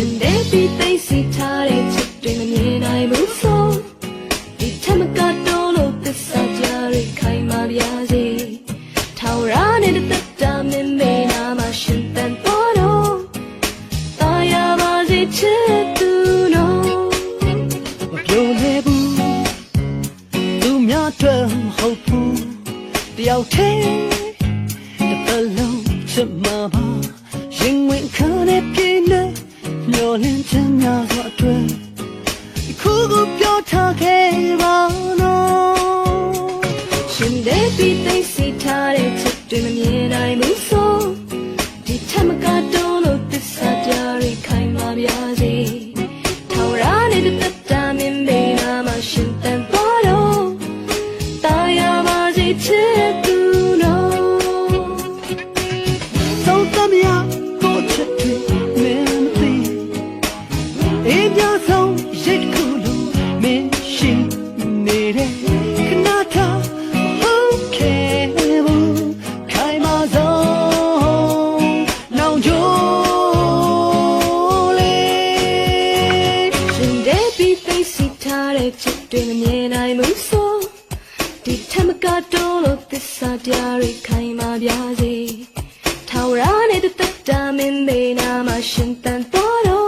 ရှင်တဲ့ပြီးသိစီထားတဲ့ချစ်တွေမမြင်နိုင်ဘူးဆိုဒီထမကတော့လို့သစ္စာကြရိခိုင်မာပြာစီထောင်ရနေတဲ့တတမင်းမေနာမှာရှင်တန်ပေါ်တော့တာယာပါစေချစ်သူနော်မပြောလဲဘူးသူများအတွက်မဟုတ်ဘူးတယောက်တည်းတစ်လုံးချစ်မှာပါရင်ဝင်ခါနဲ့ပြင်းနေမျောလင်းချင်များစွာအတွက်ခုခုပြောထားခဲ့ပါနော်ရှင်တဲ့ပြီးသိစီထားတဲ့ချစ်တွေမမြင်နိုင်ဘူးဆိုဒီထမကတော့လို့သစ္စာကြရိခိုင်မာပြာစီထောင်ရနေတဲ့တတမင်းမေနာမှာရှင်တန်ပေါ်တော့တာယာပါစေချစ်သူနော်ဆုံးသမယကိုချစ်တွေမင်းသိအေးပြဆုံးရိတ်ခုလို့မင်းရှိနေတဲ့ခဏထားဟုတ်ခဲ့ဘူးခိုင်မာဆုံးနောင်ကြိုးလေးရှင်တဲ့ပြီးသိစီထားတဲ့ချစ်တွေမမြင်နိုင်ဘူးဆိုဒီထမကတော့လို့သစ္စာတရားတွေခိုင်မာပြာစီထောင်ရနေတဲ့တတမင်းမေနာမှာရှင်တန်တော်